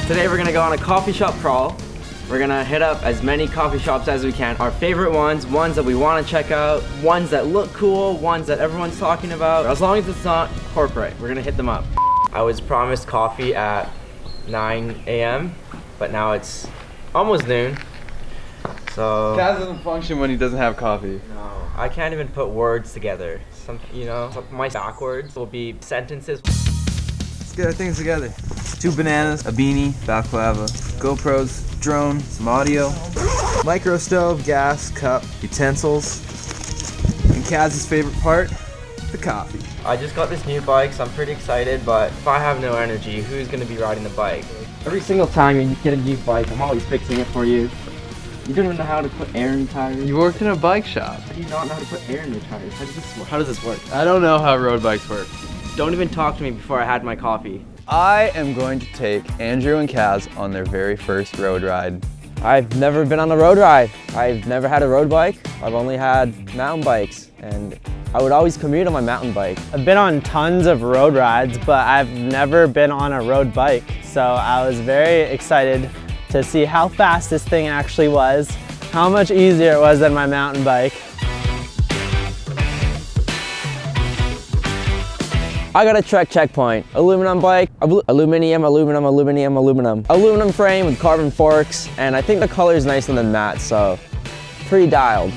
Today we're gonna go on a coffee shop crawl. We're gonna hit up as many coffee shops as we can. Our favorite ones that we wanna check out, ones that look cool, ones that everyone's talking about. As long as it's not corporate, we're gonna hit them up. I was promised coffee at 9 a.m., but now it's almost noon. So Kaz doesn't function when he doesn't have coffee. no, I can't even put words together. My backwards will be sentences. Let's get our things together. 2 bananas, a beanie, balaclava, GoPros, drone, some audio, micro stove, gas, cup, utensils, and Kaz's favorite part, the coffee. I just got this new bike, so I'm pretty excited, but if I have no energy, who's gonna be riding the bike? Every single time you get a new bike, I'm always fixing it for you. You don't even know how to put air in tires. You worked in a bike shop. How do you not know how to put air in your tires? How does this work? I don't know how road bikes work. Don't even talk to me before I had my coffee. I am going to take Andrew and Kaz on their very first road ride. I've never been on a road ride. I've never had a road bike. I've only had mountain bikes, and I would always commute on my mountain bike. I've been on tons of road rides, but I've never been on a road bike. So I was very excited to see how fast this thing actually was, how much easier it was than my mountain bike. I got a Trek checkpoint, aluminum bike, aluminum frame with carbon forks, and I think the color is nicer than matte, so pretty dialed.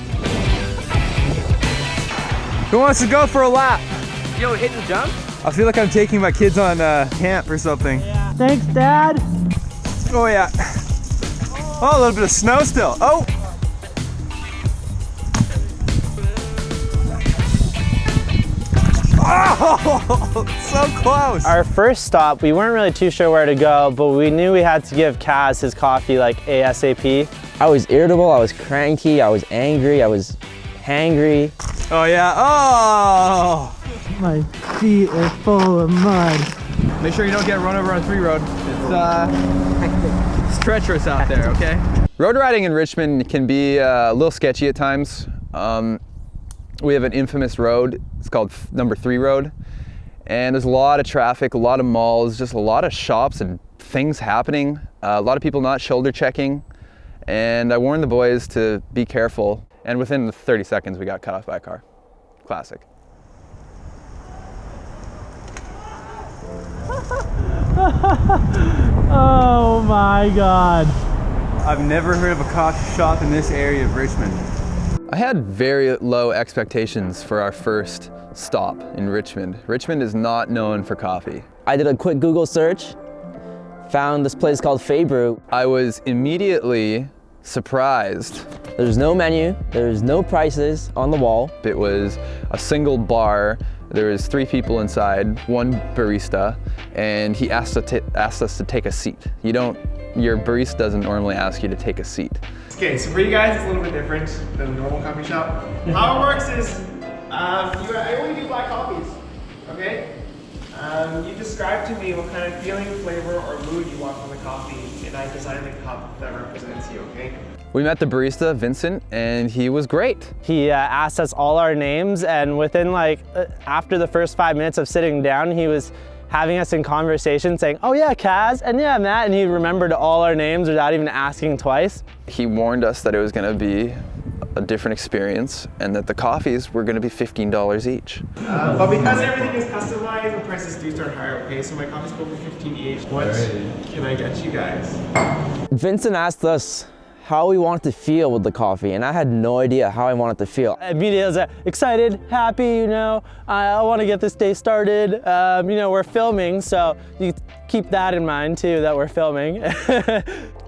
Who wants to go for a lap? Yo, hit and jump? I feel like I'm taking my kids on camp or something. Thanks, Dad. Oh yeah. Oh, a little bit of snow still. Oh! Oh, so close. Our first stop, we weren't really too sure where to go, but we knew we had to give Kaz his coffee like ASAP. I was irritable, I was cranky, I was angry, I was hangry. Oh yeah, oh! My feet are full of mud. Make sure you don't get run over on 3 road. It's treacherous out there, okay? Road riding in Richmond can be a little sketchy at times. We have an infamous road, it's called number 3 road. And there's a lot of traffic, a lot of malls, just a lot of shops and things happening. A lot of people not shoulder checking. And I warned the boys to be careful. And within 30 seconds, we got cut off by a car. Classic. Oh my God. I've never heard of a coffee shop in this area of Richmond. I had very low expectations for our first stop in Richmond. Richmond is not known for coffee. I did a quick Google search, found this place called Fay Brew. I was immediately surprised. There's no menu, there's no prices on the wall. It was a single bar. There was 3 people inside, 1 barista, and he asked us to take a seat. Your barista doesn't normally ask you to take a seat. Okay, so for you guys, it's a little bit different than a normal coffee shop. How it works is, I only do black coffees, okay? You describe to me what kind of feeling, flavor, or mood you want from the coffee, and I design the cup that represents you, okay? We met the barista, Vincent, and he was great. He asked us all our names, and within after the first 5 minutes of sitting down, he was having us in conversation saying, oh yeah, Kaz, and yeah, Matt, and he remembered all our names without even asking twice. He warned us that it was gonna be a different experience and that the coffees were gonna be $15 each. But because everything is customized, the prices do start higher, okay? So my coffees go for $15 each. What can I get you guys? Vincent asked us how we wanted to feel with the coffee, and I had no idea how I wanted to feel. Immediately I was excited, happy, I want to get this day started. We're filming, so you keep that in mind too, that we're filming.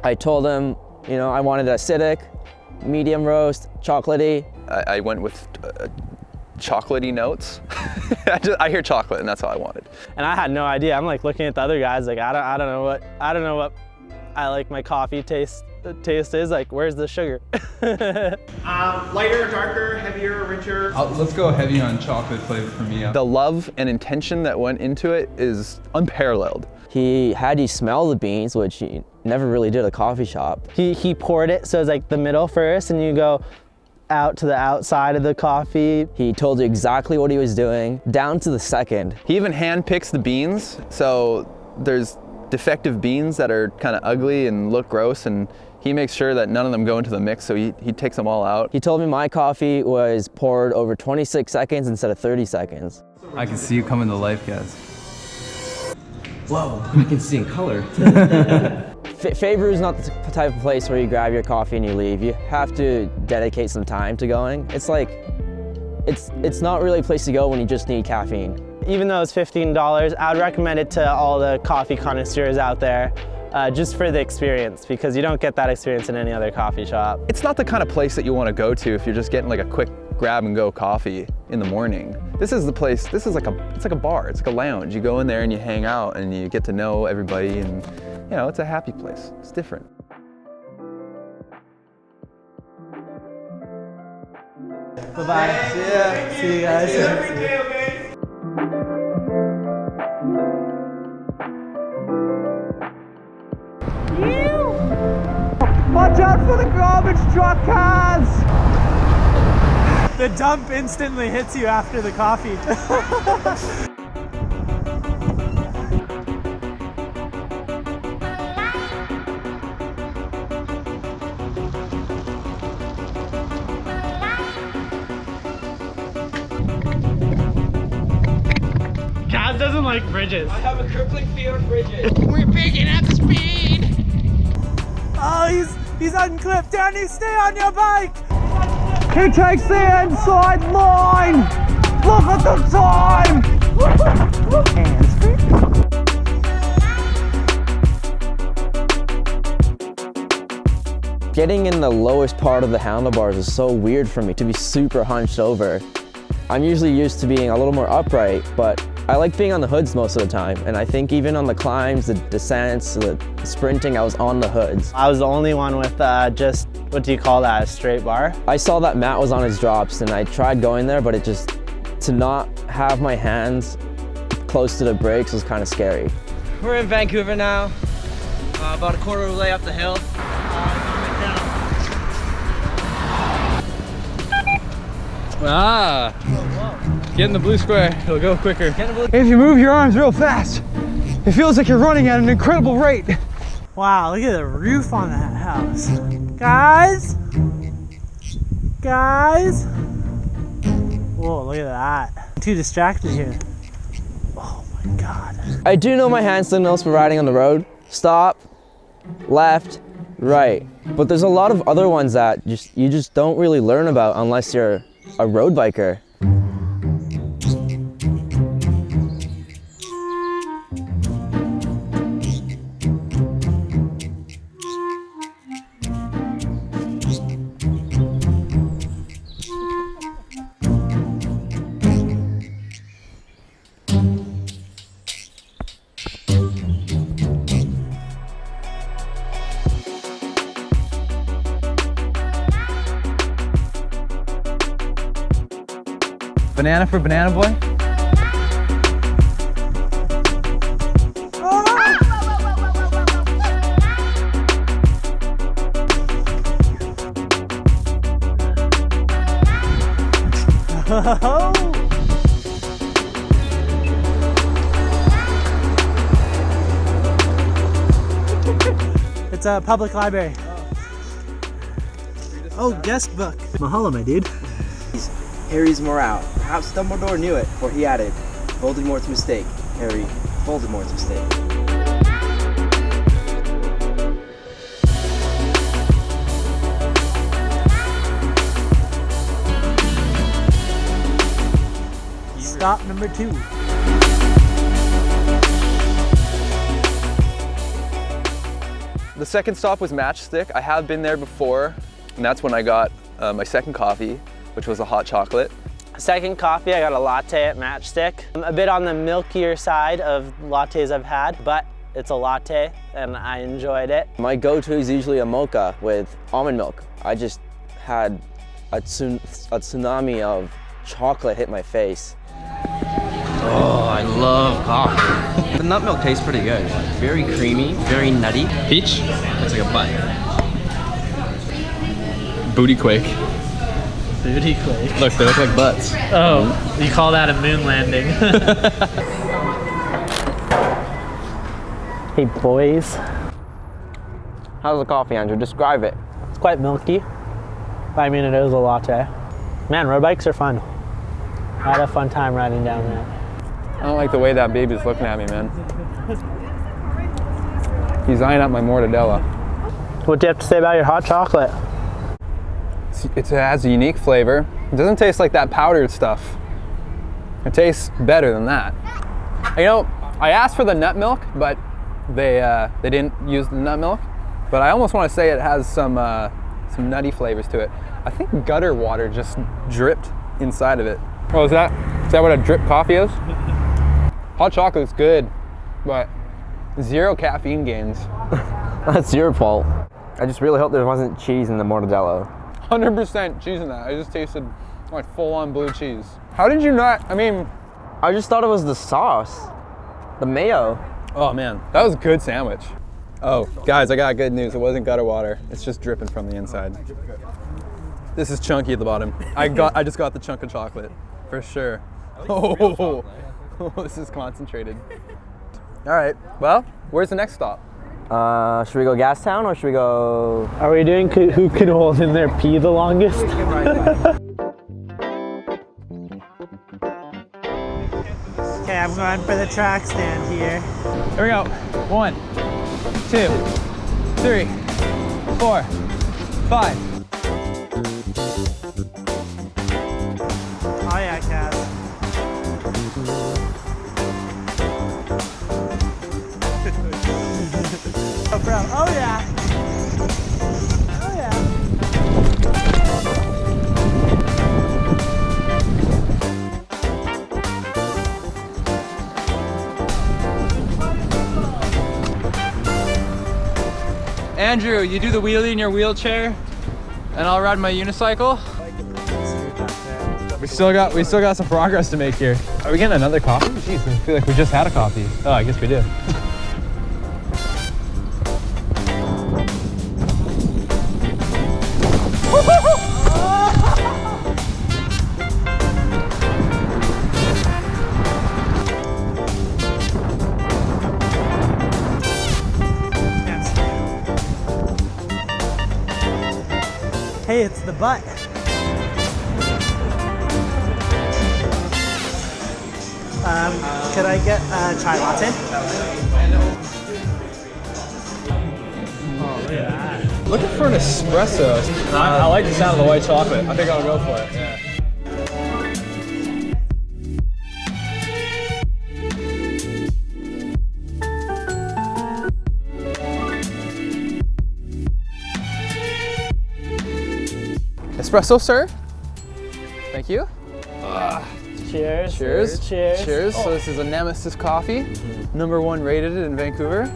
I told him, I wanted acidic, medium roast, chocolatey. I went with chocolatey notes. I hear chocolate and that's all I wanted. And I had no idea. I'm looking at the other guys, I don't know what I like my coffee taste is. Where's the sugar? Lighter, darker, heavier, richer? Let's go heavy on chocolate flavor for me. The love and intention that went into it is unparalleled. He had you smell the beans, which he never really did at a coffee shop. He poured it, so it's the middle first, and you go out to the outside of the coffee. He told you exactly what he was doing, down to the second. He even hand picks the beans, so there's defective beans that are kind of ugly and look gross, and he makes sure that none of them go into the mix, so he takes them all out. He told me my coffee was poured over 26 seconds instead of 30 seconds. I can see you coming to life, guys. Whoa, I can see in color. Favor is not the type of place where you grab your coffee and you leave. You have to dedicate some time to going. It's like, it's not really a place to go when you just need caffeine. Even though it's $15, I would recommend it to all the coffee connoisseurs out there, just for the experience, because you don't get that experience in any other coffee shop. It's not the kind of place that you want to go to if you're just getting like a quick grab and go coffee in the morning. This is the place, it's like a bar, it's like a lounge. You go in there and you hang out and you get to know everybody, and you know, it's a happy place. It's different. Bye-bye. See ya. See you guys. Every day, okay? Watch out for the garbage truck, cars! The dump instantly hits you after the coffee. Kaz doesn't like bridges. I have a crippling fear of bridges. We're picking up speed. Oh, he's unclipped. Danny, stay on your bike. He takes the inside line. Look at the time. Getting in the lowest part of the handlebars is so weird for me, to be super hunched over. I'm usually used to being a little more upright, but I like being on the hoods most of the time. And I think even on the climbs, the descents, the sprinting, I was on the hoods. I was the only one with just, what do you call that, a straight bar? I saw that Matt was on his drops and I tried going there, but to not have my hands close to the brakes was kind of scary. We're in Vancouver now, about a quarter of the way up the hill. Get in the blue square, it'll go quicker. If you move your arms real fast, it feels like you're running at an incredible rate. Wow, look at the roof on that house. Guys? Guys? Whoa, look at that. I'm too distracted here. Oh my God. I do know my hand signals for riding on the road. Stop, left, right. But there's a lot of other ones that you just don't really learn about unless you're a road biker. Banana for Banana Boy. It's a public library. Oh, guest book. Mahalo, my dude. Harry's morale. Perhaps Dumbledore knew it, for he added, Voldemort's mistake, Harry, Voldemort's mistake. Stop number 2. The second stop was Matchstick. I have been there before, and that's when I got my second coffee, which was a hot chocolate. Second coffee, I got a latte at Matchstick. A bit on the milkier side of lattes I've had, but it's a latte and I enjoyed it. My go-to is usually a mocha with almond milk. I just had a tsunami of chocolate hit my face. Oh, I love coffee. The nut milk tastes pretty good. Very creamy, very nutty. Peach? Looks like a butt. Booty quake. Booty quake. Look, they look like butts. Oh, you call that a moon landing. Hey boys. How's the coffee, Andrew? Describe it. It's quite milky. I mean, it is a latte. Man, road bikes are fun. I had a fun time riding down there. I don't like the way that baby's looking at me, man. He's eyeing up my mortadella. What do you have to say about your hot chocolate? It has a unique flavor. It doesn't taste like that powdered stuff. It tastes better than that. You know, I asked for the nut milk, but they didn't use the nut milk. But I almost want to say it has some nutty flavors to it. I think gutter water just dripped inside of it. Oh, is that what a drip coffee is? Hot chocolate's good, but 0 caffeine gains. That's your fault. I just really hope there wasn't cheese in the mortadella. 100% cheese in that. I just tasted like full-on blue cheese. How did you not? I mean, I just thought it was the sauce, the mayo. oh man, that was a good sandwich. Oh, guys, I got good news. It wasn't gutter water. It's just dripping from the inside. This is chunky at the bottom. I just got the chunk of chocolate, for sure. Oh, this is concentrated. All right, well, where's the next stop? Should we go Gastown or should we go? Are we doing who can hold in their pee the longest? Okay, I'm going for the track stand here. Here we go. 1, 2, 3, 4, 5. Oh yeah, Cass. Oh bro, oh yeah. Oh yeah. Andrew, you do the wheelie in your wheelchair, and I'll ride my unicycle. We still got some progress to make here. Are we getting another coffee? Jeez, I feel like we just had a coffee. Oh, I guess we did. Hey, it's the butt. Could I get a chai latte? Looking for an espresso. I like the sound of the white chocolate. I think I'll go for it. Yeah. Espresso, sir. Thank you. Cheers. Cheers. Cheers. Cheers. So this is a Nemesis coffee, #1 rated in Vancouver.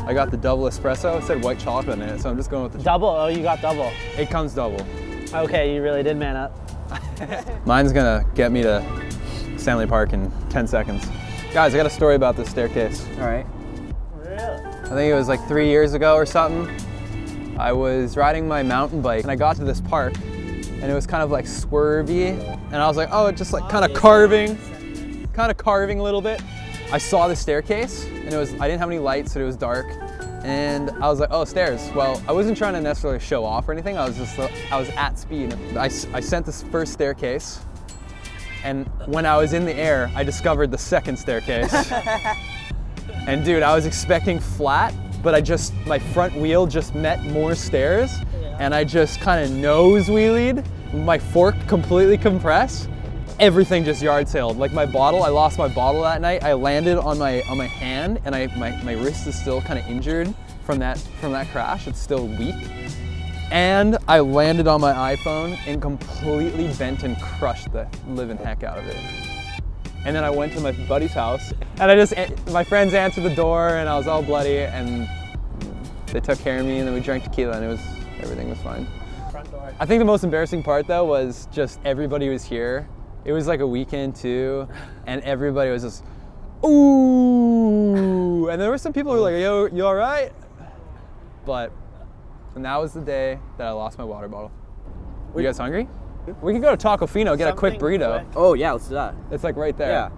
I got the double espresso. It said white chocolate in it, so I'm just going with the Double? Oh, you got double. It comes double. Okay, you really did man up. Mine's gonna get me to Stanley Park in 10 seconds. Guys, I got a story about this staircase. All right. Really? I think it was like 3 years ago or something. I was riding my mountain bike and I got to this park and it was kind of like swervy. And I was like, oh, just like kind of carving a little bit. I saw the staircase and I didn't have any lights, so it was dark. And I was like, oh, stairs. Well, I wasn't trying to necessarily show off or anything. I was at speed. I sent this first staircase. And when I was in the air, I discovered the second staircase. And dude, I was expecting flat, but my front wheel just met more stairs. And I just kind of nose wheelied, my fork completely compressed. Everything just yard sailed. Like my bottle, I lost my bottle that night. I landed on my hand, and my wrist is still kind of injured from that crash. It's still weak. And I landed on my iPhone and completely bent and crushed the living heck out of it. And then I went to my buddy's house, and my friends answered the door, and I was all bloody, and they took care of me, and then we drank tequila, and everything was fine. I think the most embarrassing part though was just everybody was here. It was like a weekend too, and everybody was just, ooh, and there were some people who were like, yo, you all right? And that was the day that I lost my water bottle. You guys hungry? We could go to Taco Fino, get a quick burrito. Oh yeah, let's do that. It's like right there. Yeah.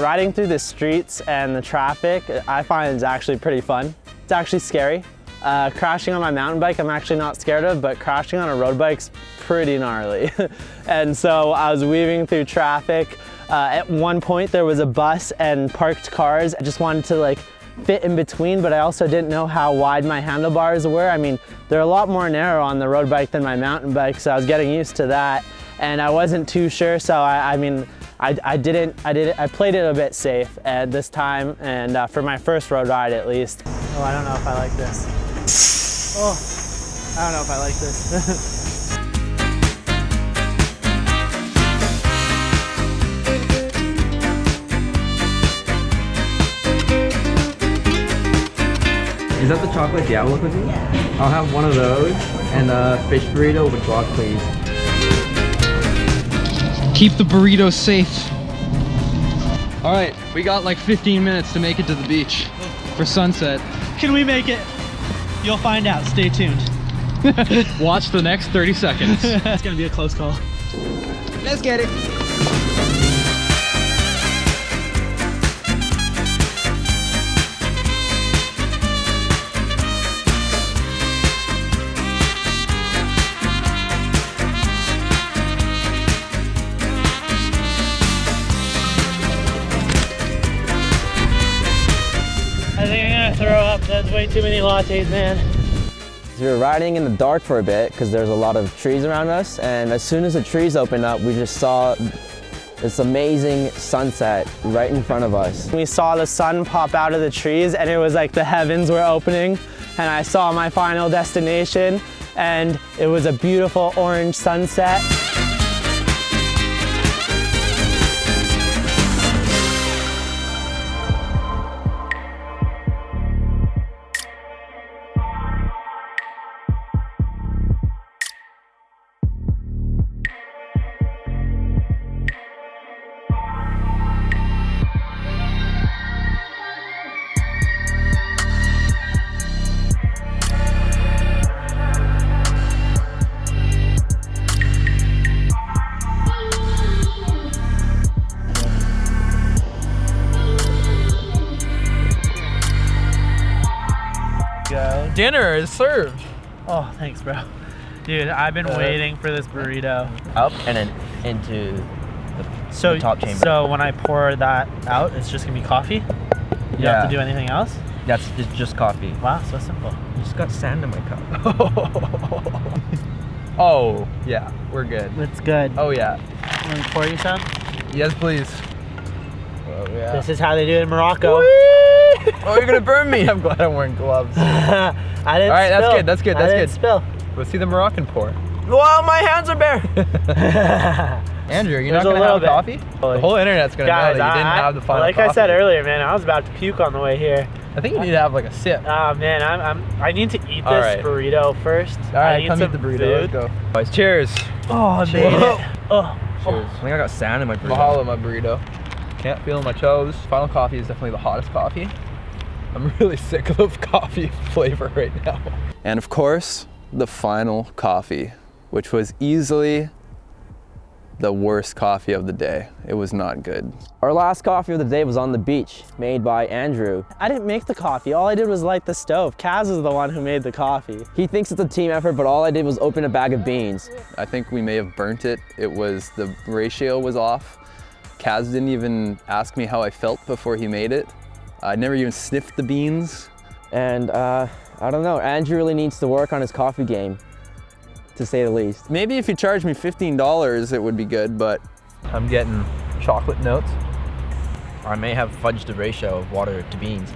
Riding through the streets and the traffic, I find is actually pretty fun. It's actually scary. Crashing on my mountain bike, I'm actually not scared of, but crashing on a road bike's pretty gnarly. And so I was weaving through traffic. At one point there was a bus and parked cars. I just wanted to like fit in between, but I also didn't know how wide my handlebars were. I mean, they're a lot more narrow on the road bike than my mountain bike, so I was getting used to that. And I wasn't too sure, so I played it a bit safe at this time, and for my first road ride at least. Oh, I don't know if I like this. Oh, I don't know if I like this. Is that the chocolate Diablo cookie? Yeah. I'll have one of those and a fish burrito with guac, please. Keep the burrito safe. All right, we got like 15 minutes to make it to the beach for sunset. Can we make it? You'll find out. Stay tuned. Watch the next 30 seconds. It's gonna be a close call. Let's get it. I think I'm gonna throw up. That's way too many lattes, man. We were riding in the dark for a bit because there's a lot of trees around us, and as soon as the trees opened up, we just saw this amazing sunset right in front of us. We saw the sun pop out of the trees, and it was like the heavens were opening, and I saw my final destination, and it was a beautiful orange sunset. Dinner is served. Oh, thanks, bro. Dude, I've been waiting for this burrito. Up and then into So, the top chamber. so when I pour that out, it's just gonna be coffee? You don't have to do anything else? It's just coffee. Wow, so simple. Just got sand in my cup. Oh, yeah, we're good. It's good. Oh, yeah. Let me pour you some. Yes, please. Oh, yeah. This is how they do it in Morocco. Oh, you're gonna burn me. I'm glad I'm wearing gloves. I didn't All right, spill. that's good, that's good, that's I didn't good. spill. Let's see the Moroccan pour. Whoa, my hands are bare! Andrew, you're There's not a gonna have little coffee? bit. The whole internet's gonna know that Guys, you didn't have the final like coffee. I said earlier, man, I was about to puke on the way here. I think you need to have like a sip. Oh man, I need to eat this All right. burrito first. All right, I need come some eat the burrito. food. Let's go. Guys, cheers. Oh, I made it. Oh. Cheers. I think I got sand in my burrito. Mahalo, my burrito. Can't feel my toes. Final coffee is definitely the hottest coffee. I'm really sick of coffee flavor right now. And of course, the final coffee, which was easily the worst coffee of the day. It was not good. Our last coffee of the day was on the beach, made by Andrew. I didn't make the coffee. All I did was light the stove. Kaz is the one who made the coffee. He thinks it's a team effort, but all I did was open a bag of beans. I think we may have burnt it. It was, the ratio was off. Kaz didn't even ask me how I felt before he made it. I never even sniffed the beans. And I don't know, Andrew really needs to work on his coffee game, to say the least. Maybe if you charged me $15, it would be good, but I'm getting chocolate notes. I may have fudged the ratio of water to beans.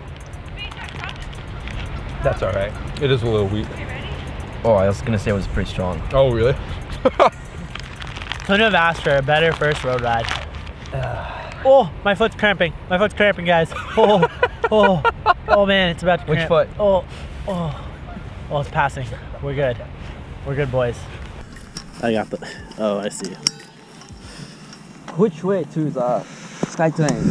That's all right. It is a little weak. Oh, I was gonna say it was pretty strong. Oh, really? Couldn't have asked for a better first road ride. Oh, my foot's cramping. My foot's cramping, guys. Oh man, it's about to cramp. Which foot? Oh, it's passing. We're good. We're good, boys. I got the. Oh, I see. Which way to the SkyTrain?